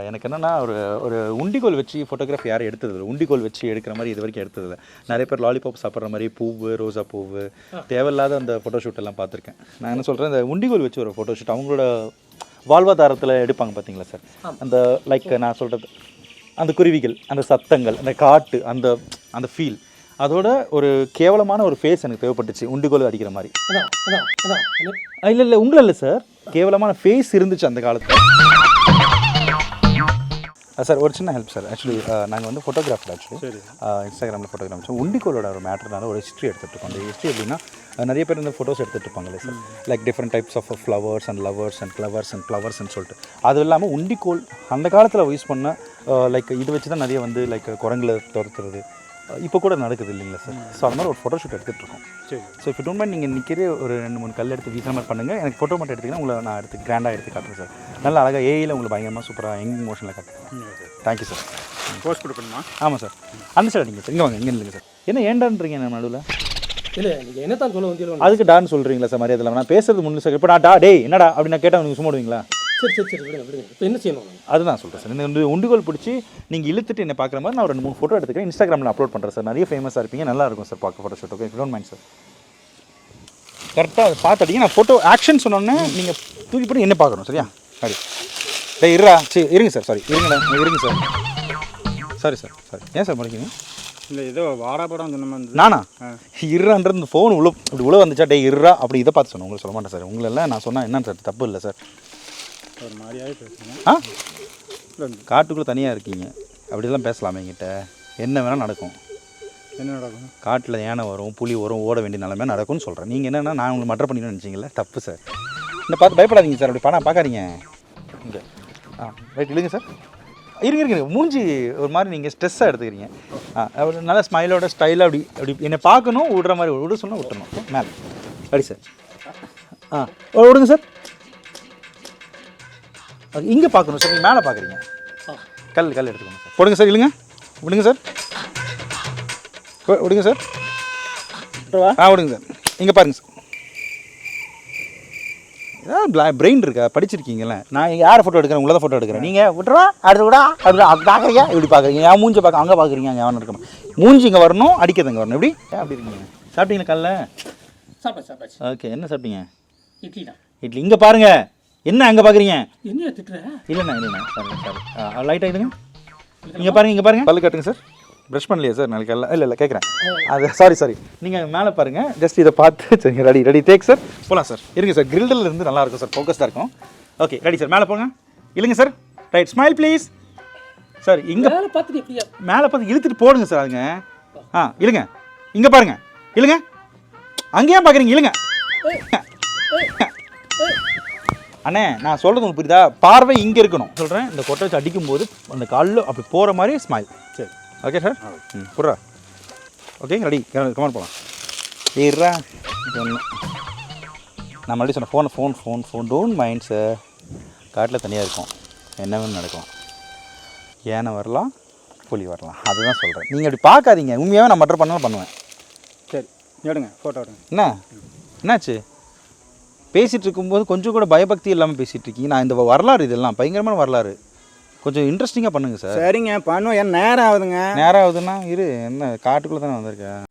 எனக்கு என்னென்னா ஒரு உண்டிகோல் வச்சு ஃபோட்டோகிராஃபி யாரும் எடுத்ததில்லை. உண்டிகோல் வச்சு எடுக்கிற மாதிரி இது வரைக்கும் எடுத்ததில்லை. நிறைய பேர் லாலிபாப் சாப்பிட்ற மாதிரி பூவு, ரோஜா பூவு, தேவையில்லாத அந்த ஃபோட்டோஷூட் எல்லாம் பார்த்துருக்கேன். நான் என்ன சொல்கிறேன், இந்த உண்டிகோல் வச்சு ஒரு ஃபோட்டோஷூட் அவங்களோட வாழ்வாதாரத்தில் எடுப்பாங்க பார்த்தீங்களா சார். அந்த லைக் நான் சொல்கிறது அந்த குருவிகள், அந்த சத்தங்கள், அந்த காட்டு, அந்த அந்த ஃபீல், அதோட ஒரு கேவலமான ஒரு ஃபேஸ் எனக்கு தேவைப்பட்டுச்சு உண்டிகோல் அடிக்கிற மாதிரி. இல்லை உங்களை இல்லை சார், கேவலமான ஃபேஸ் இருந்துச்சு அந்த காலத்தில். சார் ஒரு சின்ன ஹெல்ப் சார். ஆக்சுவலி நாங்கள் வந்து ஃபோட்டோகிராஃபர். ஆக்சுவலி இன்ஸ்டாகிராமில் ஃபோட்டோகிராஃபர் உண்டிகோலோட ஒரு மேட்டர்னால ஒரு ஹிஸ்ட்ரி எடுத்துகிட்டு இருக்கோம். அந்த ஹிஸ்ட்ரி எப்படின்னா, நிறைய பேர் இந்த ஃபோட்டோஸ் எடுத்துகிட்டு இருப்பாங்களே sir, like different types of flowers and lovers and ஃப்ளவர்ஸ்ன்னு சொல்லிட்டு. அது இல்லாமல் உண்டிகோல் அந்த காலத்தில் யூஸ் பண்ண லைக் இது வச்சு தான் நிறைய வந்து லைக் குரங்குல துரத்துறது இப்போ கூட நடக்குது இல்லைங்களா சார். ஸோ அது மாதிரி ஒரு ஃபோட்டோ ஷூட் எடுத்துகிட்டு இருக்கோம். சரி. ஸோ இப்போ டோன்ட் மைண்ட் நீங்கள் நிற்கிறே ஒரு 2-3 கல் எடுத்து வீசுகிற மாதிரி பண்ணுங்கள். எனக்கு ஃபோட்டோ மட்டும் எடுத்துக்கினா உங்களை நான் எடுத்து கிராண்டாக எடுத்து காட்டுறேன் சார். நல்லா அழகாக ஏஐயில் உங்களுக்கு பயங்கரமாக சூப்பராக யங் மோஷனில் காட்டுறேன். Thank you sir. போஸ்ட் கொடுக்கணுமா? ஆமாம் சார். அந்த சார் நீங்கள் சார் இங்கே வாங்க, இங்கே இல்லைங்க சார். என்ன ஏண்டான்றீங்க நம்ம நடுவில்? இல்லை நீங்கள் என்ன தான் சொல்ல வந்து அதுக்கு டான்னு சொல்கிறீங்களா சார்? மரியாதை இல்லாமல் நான் பேசுறது முன்னு சார். இப்போ நான் டேய் என்னடா அப்படி நான் கேட்டால் நீங்கள் சும்மா விடுவீங்களா? சரி விடுங்க. இப்போ என்ன செய்யணும்? அதுதான் சொல்கிறேன் சார். இந்த வந்து உண்டுகோல் பிடிச்சி நீங்கள் இழுத்துட்டு என்ன பார்க்குற மாதிரி நான் ஒரு 2-3 ஃபோட்டோ எடுத்துக்கிறேன். இன்ஸ்டாகிராமில் அப்லோட் பண்ணுறேன் சார். நிறைய ஃபேமஸாக இருப்பீங்க, நல்லா இருக்கும் சார் பார்க்க photo shoot. Okay, don't mind sir. கரெக்டாக அதை பார்த்துட்டீங்க. நான் ஃபோட்டோ ஆக்ஷன் சொன்னோன்னே நீங்கள் தூக்கி போட்டு என்ன பார்க்கணும் சரியா? சரி டேய் இருடா. சரி இருங்க சார். சாரி இருங்க சார். Sorry sir. ஏன் சார் முடிக்கீங்க? இல்லை ஏதோ வாடா படம் சொன்ன மாதிரி. நானா இருறான்றது இந்த ஃபோன் இப்படி உள்ள வந்துச்சா டே இருறா அப்படி இதை பார்த்து சொன்னேன். உங்களுக்கு சொல்ல மாட்டேன் சார். உங்களெல்லாம் நான் சொன்னால் என்னன்னு சார் தப்பு இல்லை சார். ஒரு மாதிரியாகவே பேசுகிறேன். காட்டுக்குள்ளே தனியாக இருக்கீங்க, அப்படிலாம் பேசலாமே என்கிட்ட. என்ன வேணால் நடக்கும். என்ன நடக்கும்? காட்டில் யானை வரும், புலி வரும், ஓட வேண்டிய நிலைமை நடக்கும்னு சொல்கிறேன். நீங்கள் என்னென்னா நான் உங்களுக்கு மட்ரு பண்ணிடணும்னு நினச்சிங்களே, தப்பு சார். இந்த பார்த்து பயப்படாதீங்க சார். அப்படி பார்க்காதீங்க. இங்கே ரைட் இல்லைங்க சார். இருங்க மூஞ்சி ஒரு மாதிரி நீங்கள் ஸ்ட்ரெஸ்ஸாக எடுத்துக்கிறீங்க. அப்படி நல்லா ஸ்மைலோட ஸ்டைலாக அப்படி என்னை பார்க்கணும், விடுற மாதிரி விட சொன்னால் விட்டுறணும். மேலே அடி சார். விடுங்க சார். இங்கே பார்க்கணும் சார். நீங்கள் மேலே பார்க்குறீங்க. கல் எடுத்துக்கோங்க சார். போடுங்க சார். இல்லைங்க விடுங்க சார். விடுங்க சார். விடுங்க சார். இங்கே பாருங்க சார். ஏதாவது பிரெயின் இருக்கா? படிச்சிருக்கீங்களே. நான் யாரை ஃபோட்டோ எடுக்கிறேன்? உங்களை தான் ஃபோட்டோ எடுக்கிறேன். நீங்கள் விட்டுறா அடுத்து விடா அது பார்க்குறீங்க, இப்படி பார்க்குறீங்க. என் மூஞ்சி பார்க்க அங்கே பார்க்குறீங்க, அங்கே எவன் இருக்கணும். மூஞ்சி இங்கே வரணும், அடிக்கிறது இங்கே வரணும். எப்படி அப்படி இருக்கீங்க? சாப்பிட்டீங்களா காலைல? சாப்பிட்டாச்சு. ஓகே, என்ன சாப்பிட்டீங்க? இட்லி. இங்கே பாருங்க. என்ன அங்கே பார்க்குறீங்க? என்ன திட்டுறேன்? இல்லைண்ணா சாரி லைட்டாக இதுங்க. இங்கே பாருங்க பல்லு கட்டுங்க சார். ப்ரஷ் பண்ணலையா சார் நாளைக்கு? இல்லை கேட்குறேன். அது சாரி நீங்கள் மேலே பாருங்கள். ஜஸ்ட் இதை பார்த்து சரிங்க. Ready take sir. போகலாம் சார். இருங்க சார். கிரில்டில் இருந்து நல்லாயிருக்கும் சார், ஃபோக்கஸ்டாக இருக்கும். Okay ready sir. மேலே போங்க. இல்லைங்க sir. Right smile please sir. இங்கே மேலே பார்த்து இழுத்துட்டு போடுங்க சார். அதுங்க இல்லைங்க. இங்கே பாருங்கள். இல்லைங்க அங்கேயே பார்க்குறீங்க. இல்லைங்க அண்ணே நான் சொல்கிறது உங்களுக்கு புரியுதா? பார்வை இங்கே இருக்கணும் சொல்கிறேன். இந்த கொட்டை வச்சு அடிக்கும்போது அந்த காலில் அப்படி போகிற மாதிரி ஸ்மைல். சரி ஓகே சார். புட்றா. Okay ready. கமெண்ட் போகலாம். ஏறா நான் மறுபடியும் சொன்னேன். Phone don't mind sir. காட்டில் தனியாக இருக்கும், என்ன வேணும் நடக்கலாம். ஏனை வரலாம், புலி வரலாம். அதுதான் சொல்கிறேன். நீங்கள் அப்படி பார்க்காதீங்க. உண்மையாகவே நான் மற்ற பண்ணாலும் பண்ணுவேன். சரி எடுங்க ஃபோட்டோ எடுங்க. என்னாச்சு? பேசிகிட்டு இருக்கும்போது கொஞ்சம் கூட பயபக்தி இல்லாமல் பேசிகிட்டு இருக்கீங்க. நான் இந்த வரலாறு இதெல்லாம் பயங்கரமான வரலாறு. கொஞ்சம் இன்ட்ரெஸ்டிங்காக பண்ணுங்க சார். சரிங்க பண்ணுவோம். என் நேரம் ஆகுதுங்க. நேரம் ஆகுதுன்னா இரு. என்ன காட்டுக்குள்ளே தானே வந்திருக்கேன்.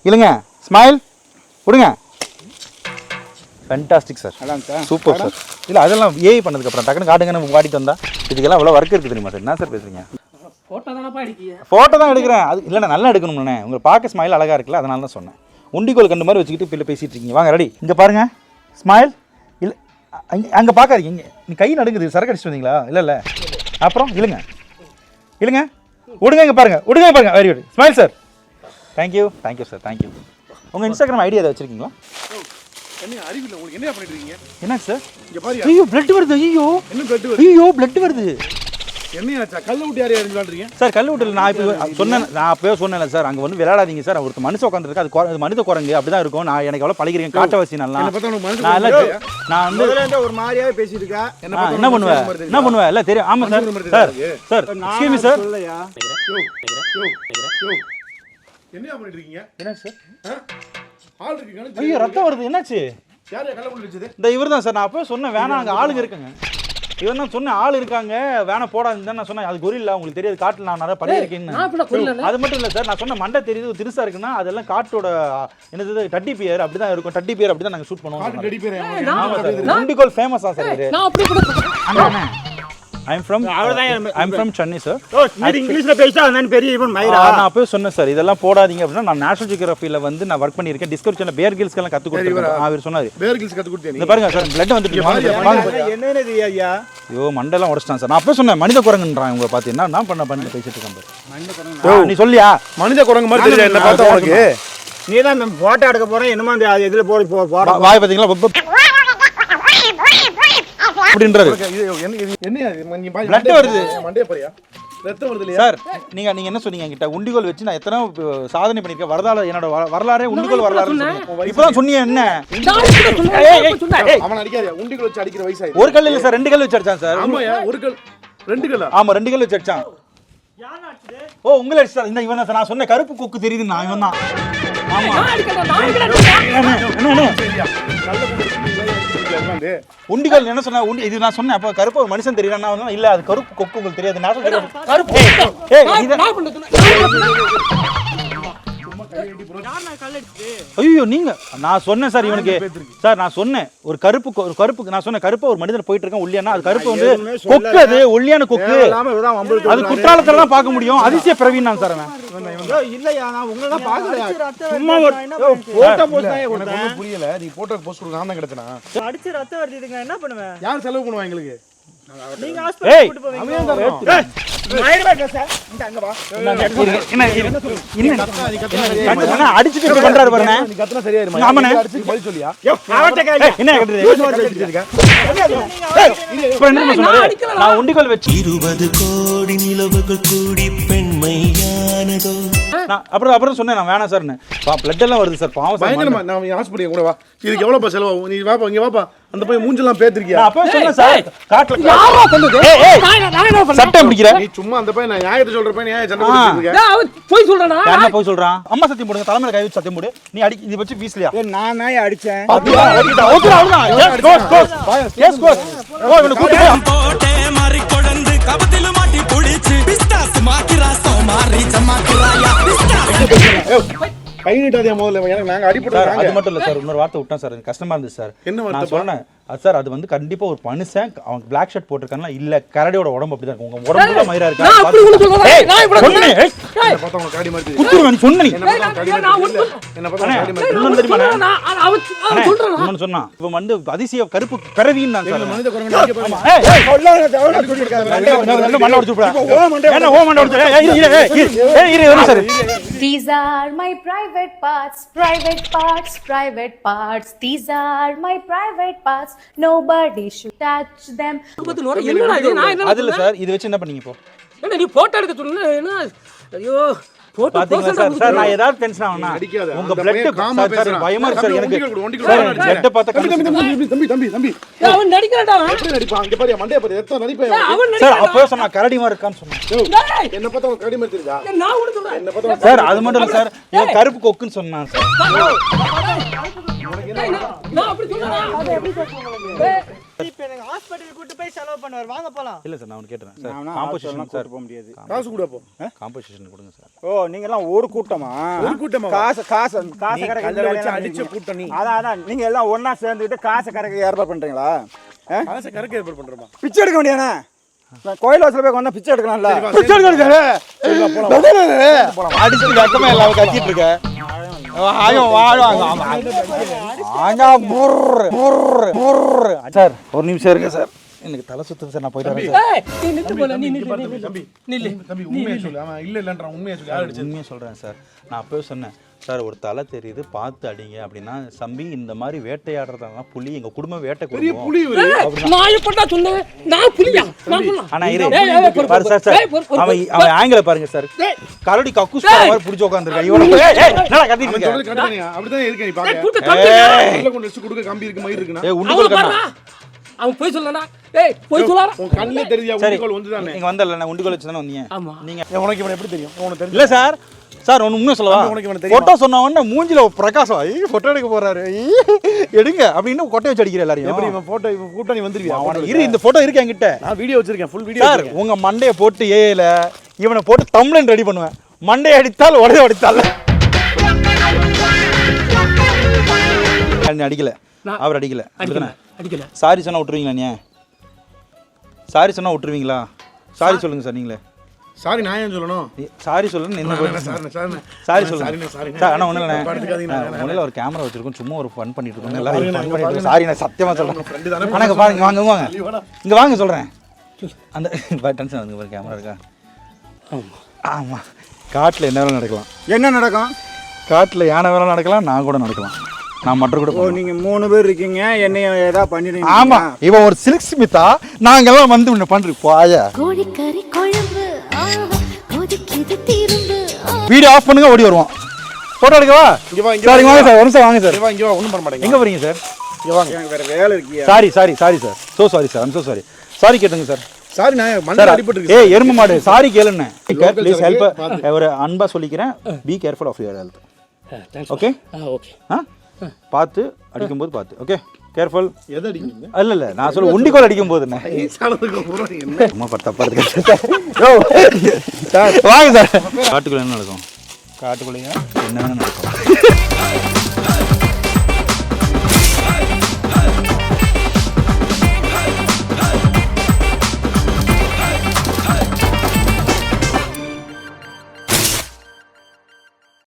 இல்லைங்க ஸ்மைல் விடுங்க. Fantastic sir. Super sir. இல்லை அதெல்லாம் ஏஐ பண்ணதுக்கப்புறம் டக்குன்னு காட்டுங்கன்னு வாடிட்டு வந்தா இதுக்கெல்லாம் இவ்வளோ ஒர்க் இருக்குது தெரியுமா சார்? என்ன சார் பேசுறீங்க? ஃபோட்டோ தான் எடுக்கிறேன். அது இல்லைண்ணா நல்லா எடுக்கணும்ண்ணே. உங்களை பார்க்க ஸ்மைல் அழகாக இருக்குல்ல, அதனால தான் சொன்னேன். உண்டிகோல் கண்டு மாதிரி வச்சுக்கிட்டு பிள்ளை பேசிகிட்டு இருக்கீங்க. வாங்க ரெடி. இங்கே பாருங்கள் ஸ்மைல். இல்லை அங்கே பார்க்காதீங்க. நீ கை நடுங்குது. சரக்கு அடிச்சுட்டு வந்தீங்களா? இல்லை அப்புறம் இல்லைங்க விடுங்க. இங்கே பாருங்க. Very good. Smile sir. Thank you sir. Thank you. உங்கள் இன்ஸ்டாகிராம் ஐடியா எதாவது வச்சுருக்கீங்களா? என்ன அறிவில்லை உங்களுக்கு? என்ன பண்ணிட்டு இருக்கீங்க? என்ன சார்? இங்கே பாரு. ஐயோ பிளட் வருது. பிளட் வருது. என்னையாச்சா? கல்ல விட்டு யாரையா அறிஞ்சாடுறீங்க சார்? கல்ல விட்டு நான் அப்பவே சொன்னேன்ல சார், அங்கே வந்து விளையாடாதீங்க சார். ஒருத்தர் மனுஷன் உட்காந்துருக்கு. அது மனித குரங்கு அப்படி தான் இருக்கும். நான் எனக்கு எவ்வளோ பழகிறேன். காட்டவாசி நல்லா. நான் வந்து ஒரு மாதிரியாவே பேசிட்டு இருக்கேன். என்ன பண்ணுவேன் இல்லை தெரியும். ஆமாம் சார். Excuse me sir. என்ன பண்ணிட்டு இருக்கீங்க? என்ன சார்? ஐயோ ரத்தம் வருது. என்னாச்சு? யார் கள்ள முடி வச்சது? இந்த இவர் தான் சார். நான் அப்போ சொன்னேன் வேணாம், அங்கே ஆளுங்க இருக்காங்க. இவன் தான் சொன்னேன் ஆள் இருக்காங்க வேணா போடாதுன்னு தான் நான் சொன்னேன். அது கொரில்லா, உங்களுக்கு தெரியாது, காட்டில் நான் நிறைய பண்ணியிருக்கேன்னு. அது மட்டும் இல்லை சார், நான் சொன்ன மண்டை தெரியுது திருசா இருக்குன்னா அதெல்லாம் காட்டோட என்னது டட்டி பியர் அப்படி தான் இருக்கும். டட்டி பியர் அப்படி தான் நாங்கள் ஷூட் பண்ணுவோம். உண்டிகோல் ஃபேமஸா சார் இது? I'm from Chennai sir. நீ இங்கிலீஷ்ல பேசிட்டா நான் பெரிய இவன் மயிரா. நான் அப்பவே சொன்னேன் சார் இதெல்லாம் போடாதீங்க அப்படினா. நான் நேஷனல் ஜியோகிராஃபில வந்து நான் வர்க் பண்ணியிருக்கேன். டிஸ்கவரி சேனல் பேர் கில்ஸ்க்கு எல்லாம் கத்து கொடுத்தேன். அவர் சொன்னாரு பேர் கில்ஸ் கத்து கொடுத்தீங்க. இந்த பாருங்க சார் பிளட் வந்துட்டு என்னன்னு இது ஐயா? ஐயோ மண்டெல்லாம் உடைச்சிட்டான் சார். நான் அப்பவே சொன்னேன் மனித குரங்குன்றான். உங்க பாத்தீங்கன்னா நான் பண்ண பேசிட்டு இருக்கேன் பாரு. மனித குரங்கு நீ சொல்லியா? மனித குரங்கு மாதிரி தெரியல என்ன பார்த்தா உனக்கு? நீ தான் அந்த போட்டோ எடுக்க போறேன் என்னமா அந்த இதுல போற வாய் பாத்தீங்களா அப்படின்றாரு. என்ன பிளட் வருது மண்டைய போறியா? ரத்தம் வருது இல்லையா சார்? நீங்க என்ன சொன்னீங்க என்கிட்ட? உண்டிகோல் வச்சு நான் எத்தனை சாதனை பண்ணிருக்கேன். வரலாறு என்னோட வரலாறே உண்டிகோல் வரலாறு. இப்பதான் சொன்னீங்க என்ன? அவன் அடிக்காதே. உண்டிகோல் வச்சு அடிக்கிற வயசு ஆயிடுச்சு. ஒரு கல் இல்ல சார், 2 கல் வச்சு அடிச்சான் சார். ஆமாயா, ஒரு கல் 2 கல்லா? ஆமா 2 கல் வச்சு அடிச்சான். ஓ உங்களை அடிச்சா இந்த இவன் சார். நான் சொன்ன கருப்பு கொக்கு தெரியுது நான் இவன் தான். ஆமா உண்டிகல் என்ன சொன்ன? இது நான் சொன்னேன் அப்ப கருப்பு ஒரு மனுஷன் தெரியல. இல்ல அது கருப்பு கொக்கு உங்களுக்கு தெரியாது. ஐயோ நீங்க நான் சொன்னேன் சார் இவனுக்கு சார். நான் சொன்னேன் ஒரு கருப்பு நான் சொன்னேன் கருப்பு ஒரு மனிதர் போயிட்டு இருக்கேன் உள்ளியானா அது கருப்பு வந்து கொக்கு. அது ஒல்லியான கொக்கு. அது குற்றாலத்துல தான் பார்க்க முடியும். அதிசய பிரவீன் நான் சார். இல்லையா நான் உங்களை தான் பார்க்கலையா? சும்மா போட்டோ போஸ்ட் எனக்கு புரியல. நீ போட்டோ போஸ்ட் கொடுங்க. நான் தான் கிடச்சனா அடிச்சு ரத்தம் வருதுங்க. என்ன பண்ணுவேன்? யார் செலவு பண்ணுவா எங்களுக்கு? நீங்க ஹாஸ்பிடல் கூட்டி போவீங்க. அடிச்சுட்டு பண்றாரு பாருங்க. நீ கத்துனா சரியா இருமா. ஆமாண்ணே. அடிச்சு பதில் சொல்லியா? என்ன நான் உண்டிகோல் வச்சு 20 கோடி நிலவுகள் கூடி பெண்மையானதோ. அப்புறம் சொன்னேன் நான் வேணாம் சார்னு. பிளட் எல்லாம் வருது சார். பாவம் பயங்கரமா. நான் ஹாஸ்பிடல் கூட வா. இதுக்கு எவ்வளவு செலவு? நீ வாப்பா இங்க வாப்பா. அந்த போய் மூஞ்செல்லாம் பேத்திருக்கியா? நான் அப்பவே சொன்னேன் சார். காட்ல யாரோ சொல்லுது. நான் சட்டம் பிடிக்கிற நீ சும்மா அந்த பையன் நான் நியாயத்தை சொல்ற பையன் நியாய சண்டை போட்டுட்டு இருக்க. அவன் போய் சொல்றானா? என்ன போய் சொல்றான்? அம்மா சத்தியம் போடுங்க. தலைமையில கை வச்சு சத்தியம் போடு. நீ அடி இது வச்சு வீசலையா? நான் நாய் அடிச்சேன். பாத்தியா? அடிடா. ஓகே அவ்வளவுதான். கேஸ் கோஸ். ஓ இவனை கூட்டி போ. போட்டே மாறி கொடந்து கபத்தில மாட்டி புடிச்சு பிஸ்டாஸ் மாக்கிரா சோமாரி சமாக்கிராயா பிஸ்டாஸ். கை நீட்டாதே முதல்ல. எனக்கு நாங்க அடிபட்டோம். அது மட்டும் இல்ல சார். இன்னொரு வார்த்தை விட்டேன் சார். எனக்கு கஷ்டமா இருந்துச்சு சார். நான் சொன்னேன் சார் அது வந்து கண்டிப்பா ஒரு மனுஷன் அவன் பிளாக் ஷர்ட் போட்டிருக்கானா இல்ல கரடியோட உடம்பு அப்படிதான் இருக்கும். உங்க உடம்புல மயிரா இருக்கா? நான் அப்படி உனக்கு சொல்றேன். நான் இப்படி என்ன பார்த்தா உனக்கு காடி மாதிரி தெரியுது. குத்துருவேன் சொன்னீ. என்ன பார்த்தா காடி மாதிரி தெரியல. என்ன பார்த்தா காடி மாதிரி இன்னொன்னு தெரியுமா? அவன் சொல்றானா? இன்னொன்னு சொன்னா இவன் வந்து அதிசய கருப்பு பிறவின்னு நான் சார். மனித குரங்கு அடிக்க போறேன். ஏய் சொல்லாத தவளை சொல்லிருக்காங்க. நல்ல மண்ணை உடைச்சு விடுடா. என்ன ஓ மண்ணை உடைச்சு. இரு sir. These are my private parts, private parts, private parts. These are my private parts. Nobody should touch them. என்னடா இது? நான் என்ன? அது இல்ல சார். இது வச்சு என்ன பண்ணீங்க இப்போ? என்ன நீ போட்டோ எடுக்க சொன்னா என்ன? ஐயோ போட்டோ பாத்தீங்களா சார்? சார் நான் ஏதாவது டென்ஷன் ஆவனா? உங்க பிளட் காமா சார் பயமா இருக்கு சார் எனக்கு. பிளட் பார்த்தா தம்பி அவன் நடிக்கறடா. எப்படி நடிப்பான்? இங்க பாரு மண்டைய பாரு. எத்தனை நடிப்பேன். அவன் சார் அப்பவே சொன்னா கரடி மாதிரி இருக்கான்னு சொன்னான். என்ன பார்த்தா உனக்கு காடி மாதிரி தெரியுதா? நான் உனக்கு சொல்றேன். என்ன பார்த்தா சார் அது மட்டும் இல்ல சார். இவன் கருப்பு கொக்குன்னு சொன்னான் சார். நான் அப்படி சொல்றேன். இப்போ எனக்கு ஹாஸ்பிடல் கூட்டி போய் செலவு பண்ணுவார். வாங்க போலாம். இல்ல சார் நான் உனக்கு கேட்டேன் சார். காம்போசிஷன் சார் போக முடியாது. காசு கூட போ. காம்போசிஷன் கொடுங்க சார். ஓ நீங்க எல்லாம் ஒரு கூட்டமா? ஒரு கூட்டமா? காசு கரைக்க வச்சு அடிச்ச கூட்டம் நீ. அதான் நீங்க எல்லாம் ஒண்ணா சேர்ந்துட்டு காசு கரைக்க ஏற்பாடு பண்றீங்களா? காசு கரைக்க ஏற்பாடு பண்றோமா? பிச்சை எடுக்க வேண்டியதானே? கோயில் வாசல்ல போய் வந்தா பிச்சை எடுக்கலாம்ல. பிச்சை எடுக்கறது. அடிச்சு வெக்கமே எல்லாம் கத்திட்டு இருக்க. சார் ஒரு நிமிஷம் இருங்க சார். எனக்கு தலை சுத்துது சார். நான் போயிட்டு வரேன் சார். நீ நின்னு போல. நீ தம்பி உண்மையை சொல்லு. அவன் இல்ல இல்லன்றான். உண்மையை சொல்லு. யார் அடிச்சது? உண்மையை சொல்றேன் சார். நான் அப்பவே சொன்னேன் சார் ஒரு தலை தெரியுது பார்த்து அடிங்க அப்படின்னா சம்பி இந்த மாதிரி வேட்டையாடுறதெல்லாம் புலி எங்க குடும்பம் வேட்டை பெரிய குடும்பம். புலி இவரு. நான் எப்படா சொன்னேன்? நான் புலியா? நான் சொன்னா. ஆனா இரு பாரு சார் சார். அவன் ஆங்கில பாருங்க சார். கரடி கக்கூஸ் மாதிரி புடிச்சு உட்கார்ந்திருக்கான். இவனுக்கு என்னடா கத்திட்டு இருக்க? சொல்றது கரெக்ட்டா? அப்படிதான் இருக்கு நீ பாக்க. கூட்ட தம்பி உள்ள கொண்டு வச்சு குடுக்க கம்பி இருக்கு மயிர் இருக்குனா. ஏய் உண்டிகோல் கண்ணா. அவன் போய் சொல்லனா ஏய் போய் சொல்லாரா உன் கண்ணிலே தெரியுதா உண்டிகோல் வந்துதானே நீங்கள் வந்தல நான் உண்டிகோல் வச்சு தானே வந்தீங்க ஆமா நீங்கள் உனக்கு இவனை எப்படி தெரியும் உனக்கு தெரியும் இல்லை சார் சார் ஒன்று இன்னும் சொல்லவா உனக்கு இவனை தெரியுமா? ஃபோட்டோ சொன்ன உடனே மூஞ்சில பிரகாசம் ஃபோட்டோ எடுக்க போறாரு எடுங்க அப்படின்னு கொட்டை வச்சு அடிக்கிற எப்படி எல்லாரையும் இவன் போட்டோ இவன் கூட்டணி வந்துருவியா அவனை இரு இந்த ஃபோட்டோ இருக்கு என்கிட்ட நான் வீடியோ வச்சிருக்கேன் ஃபுல் வீடியோ சார் உங்க மண்டையை போட்டு ஏல இவனை போட்டு தம்ப்லைன் ரெடி பண்ணுவேன் மண்டையை அடித்தால் உடனே அடித்தால் அடிக்கல அவர் அடிக்கல அடிக்கல சாரி சொன்னா விட்டுருவீங்களா நீ சாரி சொன்னா விட்டுருவீங்களா சாரி சொல்லுங்க சார் நீங்களே சாரி நான் ஏன் சொல்லணும் சாரி சொல்லுங்க என்ன சாரி சொல்லுங்க சார் ஆனால் ஒன்றும் இல்லை ஒரு கேமரா வச்சிருக்கோம் சும்மா ஒரு ஃபன் பண்ணிட்டு இருக்கோம் எல்லாரும் ஃபன் பண்ணிட்டு இருக்கோம் சாரி நான் சத்தியமாக சொல்கிறேன் ஆனால் பாருங்க வாங்க வாங்க இங்கே வாங்க சொல்கிறேன் அந்த டென்ஷன் ஆகுது ஒரு கேமரா இருக்கா ஆமாம் காட்டில் என்ன வேலை நடக்கலாம் என்ன நடக்கும் காட்டில் யானை வேலை நடக்கலாம் நான் கூட நடக்கலாம் நான் மட்டும் கூட நீங்க 3 பேர் இருக்கீங்க என்னைய ஏதா பண்ணிடுங்க ஆமா இவன் ஒரு சில்க் ஸ்மிதா நாங்கெல்லாம் வந்து ஒன்று பண்ணுறோம் போயா கோழிக்கறி குழம்பு கொதிக்குது திரும்பு வீடியோ ஆஃப் பண்ணுங்க ஓடி வருவான் ஃபோட்டோ எடுக்கவா இங்க வா சார் வாங்க சார் ஒரு நிமிஷம் வாங்க சார் இங்க வா ஒண்ணும் பண்ண மாட்டேங்க எங்கே போறீங்க சார் இங்க வாங்க எனக்கு வேற வேலை இருக்கியா sorry sir sorry sir sorry கேட்டுங்க சார் சாரி நான் மண்ணில் அடிபட்டு ஏய் எருமை மாடு சாரி கேளுன்னு ப்ளீஸ் ஹெல்ப் ஒரு அன்பா சொல்லிக்கிறேன் be careful of your health thanks okay okay பார்த்து அடிக்கும்போது பார்த்து ஓகே கேர்ஃபுல் எதை அடிக்கிறீங்க இல்ல நான் சொல்ல உண்டிகோல் அடிக்கும் போது என்ன அம்மா தப்பா இருக்கு சார் வாங்க சார் காட்டுக்குள்ள என்ன நடக்கும் காட்டுக்குள்ளேயா என்ன வேணா நடக்கும்